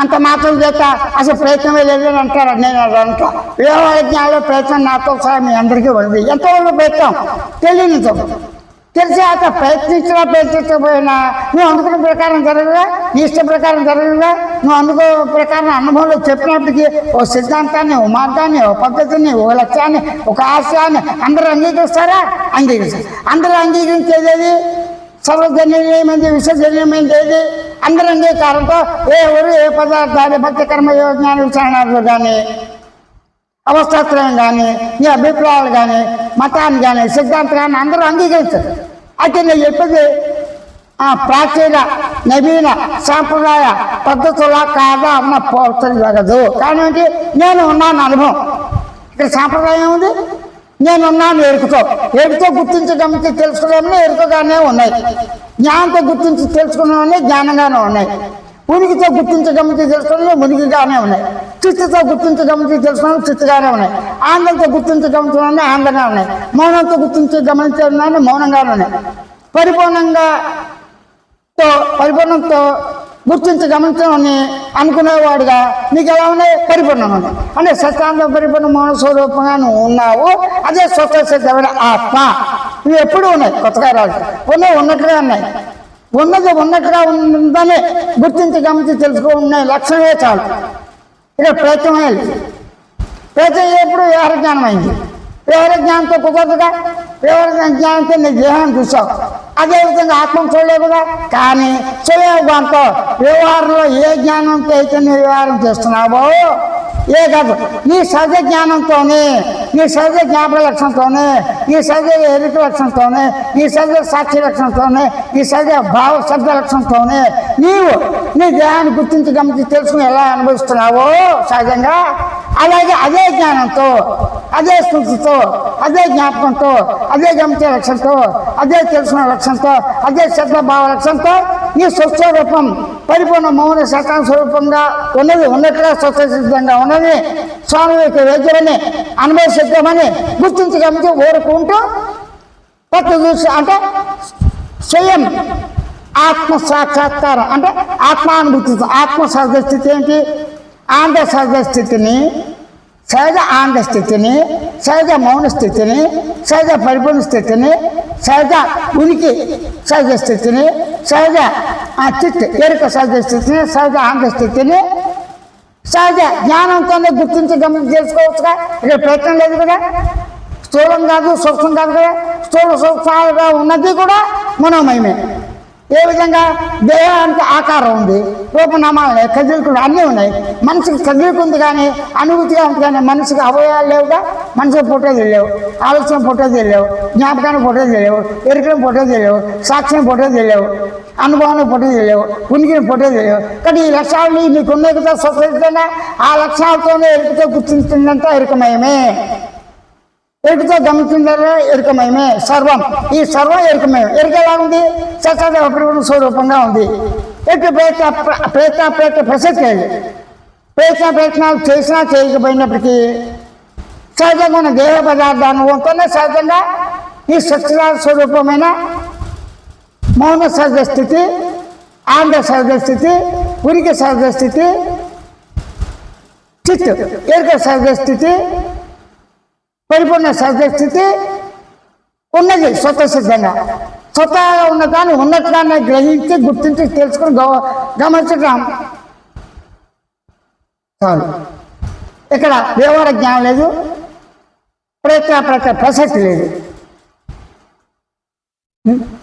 అంత మాత్రం చేత అసలు ప్రయత్నమే లేదని అంటారు. నేను అంటా వ్యవహార జ్ఞానంలో ప్రయత్నం నాతో సహా మీ అందరికీ ఉంది. ఎంతవరకు ప్రయత్నం తెలియనితో తెలిసి అత ప్రయత్నించకపోయినా నువ్వు అనుకున్న ప్రకారం జరగదా, నీ ఇష్ట ప్రకారం జరగదా, నువ్వు అనుకో ప్రకారం అనుభవంలో చెప్పినప్పటికీ ఓ సిద్ధాంతాన్ని, ఓ మార్గాన్ని, ఓ పద్ధతిని, ఓ లక్ష్యాన్ని, ఒక ఆశయాన్ని అందరూ అంగీకరిస్తారా? అంగీకరిస్తారు. అందరూ అంగీకరించేది సర్వజనీయమైంది, విశ్వజనీయమైంది ఏది? అందరూ అంగీకారంతో ఏ ఊరు ఏ పదార్థాన్ని భక్తి కర్మ యోజ్ఞాన విచారణలు కానీ, అవస్థాత్రయం కానీ, నీ అభిప్రాయాలు కానీ, మతాన్ని కానీ, సిద్ధాంతం కానీ అందరూ అంగీకరిస్తారు. అయితే నేను చెప్పేది ప్రాచీన నవీన సాంప్రదాయ పద్ధతుల కాదా అన్న పోర్చలు జరగదు. కానీ నేను ఉన్నాను అనుభవం. ఇక్కడ సాంప్రదాయం ఉంది, నేనున్నాను ఎరుకతో గుర్తించి గమనించి తెలుసుకోవడం ఎరుకగానే ఉన్నాయి. జ్ఞానంతో గుర్తించి తెలుసుకున్నవన్నీ జ్ఞానంగానే ఉన్నాయి. ఉనికితో గుర్తించి గమనించి తెలుసుకున్నవి ఉనికిగానే ఉన్నాయి. చిత్తుతో గుర్తించి గమనించి తెలుసుకున్నవి చిత్తుగానే ఉన్నాయి. ఆనందంతో గుర్తించి గమనించడం ఆనందంగా ఉన్నాయి. మౌనంతో గుర్తించి గమనించడం మౌనంగానే ఉన్నాయి. పరిపూర్ణంతో గుర్తించి గమనించడం అనుకునేవాడుగా నీకు ఎలా ఉన్నాయి? పరిపూర్ణం ఉంది. అంటే సత్యానంద పరిపూర్ణ మౌన స్వరూపంగా నువ్వు ఉన్నావు. అదే స్వత సిద్ధమైన ఆత్మ. ఇవి ఎప్పుడు ఉన్నాయి, కొత్తగా రాదు. ఉన్నట్టుగా ఉన్నాయి. ఉన్నట్టుగా ఉందని గుర్తించి గమనించి తెలుసుకునే లక్షణమే చాలు. ఇక ప్రయత్నమే ప్రయత్నం ఎప్పుడు వ్యవహార జ్ఞానం అయింది. వ్యవహార జ్ఞానంతో కుదరదుగా. వ్యవహార జ్ఞానంతో నీ దేహాన్ని చూసావు, అదేవిధంగా ఆత్మను చూడలేవు కదా. కానీ చూడలేవు. దాంతో వ్యవహారంలో ఏ జ్ఞానంతో అయితే నీ వ్యవహారం చేస్తున్నావో ఏ కాదు, నీ సహజ జ్ఞానంతోనే, నీ సహజ జ్ఞాపక లక్షణంతోనే, నీ సహజ ఎరుక లక్షణంతోనే, నీ సహజ సాక్షి లక్షణంతోనే, నీ సహజ భావ శబ్ద లక్షణంతోనే నీవు నీ దేహాన్ని గుర్తించి గమనించి తెలుసుకుని ఎలా అనుభవిస్తున్నావో సహజంగా, అలాగే అదే జ్ఞానంతో, అదే స్మృతితో, అదే జ్ఞాపకంతో, అదే గమనించే లక్ష్యంతో, అదే తెలుసుకునే లక్ష్యంతో, అదే శబ్ద భావ లక్ష్యంతో నీ స్వస్వరూపం పరిపూర్ణ మౌన సకాల స్వరూపంగా ఉన్నట్టుగా స్వసిద్ధంగా ఉన్నది. స్వామి యొక్క వైద్యులని అనుభవ సిద్ధమని గుర్తించి గమనించి ఊరుకుంటూ కొత్త చూసి అంటే స్వయం ఆత్మ సాక్షాత్కారం అంటే ఆత్మానుభూతితో. ఆత్మ సహజ స్థితి ఏంటి? ఆనంద సహజ స్థితిని, సహజ ఆనంద స్థితిని, సహజ మౌన స్థితిని, సహజ పరిపూర్ణ స్థితిని, సహజ ఉనికి సహజ స్థితిని, సహజ చిత్ ఎరుక సహజ స్థితిని, సహజ ఆనంద స్థితిని సహజ జ్ఞానంతోనే గుర్తించి గమనించి తెలుసుకోవచ్చుగా. ఇక్కడ ప్రయత్నం లేదు కదా. స్థూలం కాదు, సూక్ష్మం కాదు కదా. స్థూల సూక్ష్మాలుగా ఉన్నది కూడా మనోమయమే. ఏ విధంగా దేహానికి ఆకారం ఉంది, రూపనామాలు ఉన్నాయి, కదిలికలు అన్నీ ఉన్నాయి. మనసుకి కదిలికుంది కానీ అనుభూతిగా ఉంది. కానీ మనసుకి అవయవాలు లేవుగా. మనసుకు పుట్టేది లేవు, ఆలోచన పుట్టేది లేవు, జ్ఞాపకాన్ని పుట్టేది లేవు, ఎరుకను పుట్టేది లేవు, సాక్ష్యం పుట్టేది లేవు, అనుభవాన్ని పుట్టేది లేవు, ఉనికిని పుట్టేది లేవు. కానీ ఈ లక్ష్యాలు నీకు ఉన్నాయి కదా స్వతంత్రంగా. ఆ లక్ష్యాలతోనే ఎరుకతో గుర్తించిందంతా ఎరుకమయమే. ఎరుకతో గమనించిందంటే ఎరుకమయమే సర్వం. ఈ సర్వం ఎరుకమయం. ఎరుక ఎలా ఉంది? సత్య పరిపూర్ణ స్వరూపంగా ఉంది. ఎటు ప్రయత్న ప్రసక్తి లేదు. ప్రయత్నాలు చేసినా చేయకపోయినప్పటికీ సహజంగా ఉన్న దేహ పదార్థాన్ని ఉంటూనే సహజంగా ఈ సత్యనారాయణ స్వరూపమైన మౌన సహజ స్థితి, ఆనంద సహజ స్థితి, ఉనికి సహజ స్థితి, చిత్ ఎరుక సహజ స్థితి, పరిపూర్ణ సహజ స్థితి ఉన్నది స్వతసిద్ధంగా. స్వతహాగా ఉన్న దాన్ని ఉన్నట్టుగానే గ్రహించి గుర్తించి తెలుసుకుని గమనించడం చాలు. ఇక్కడ వ్యవహార జ్ఞానం లేదు, ప్రయత్న ప్రసక్తి లేదు.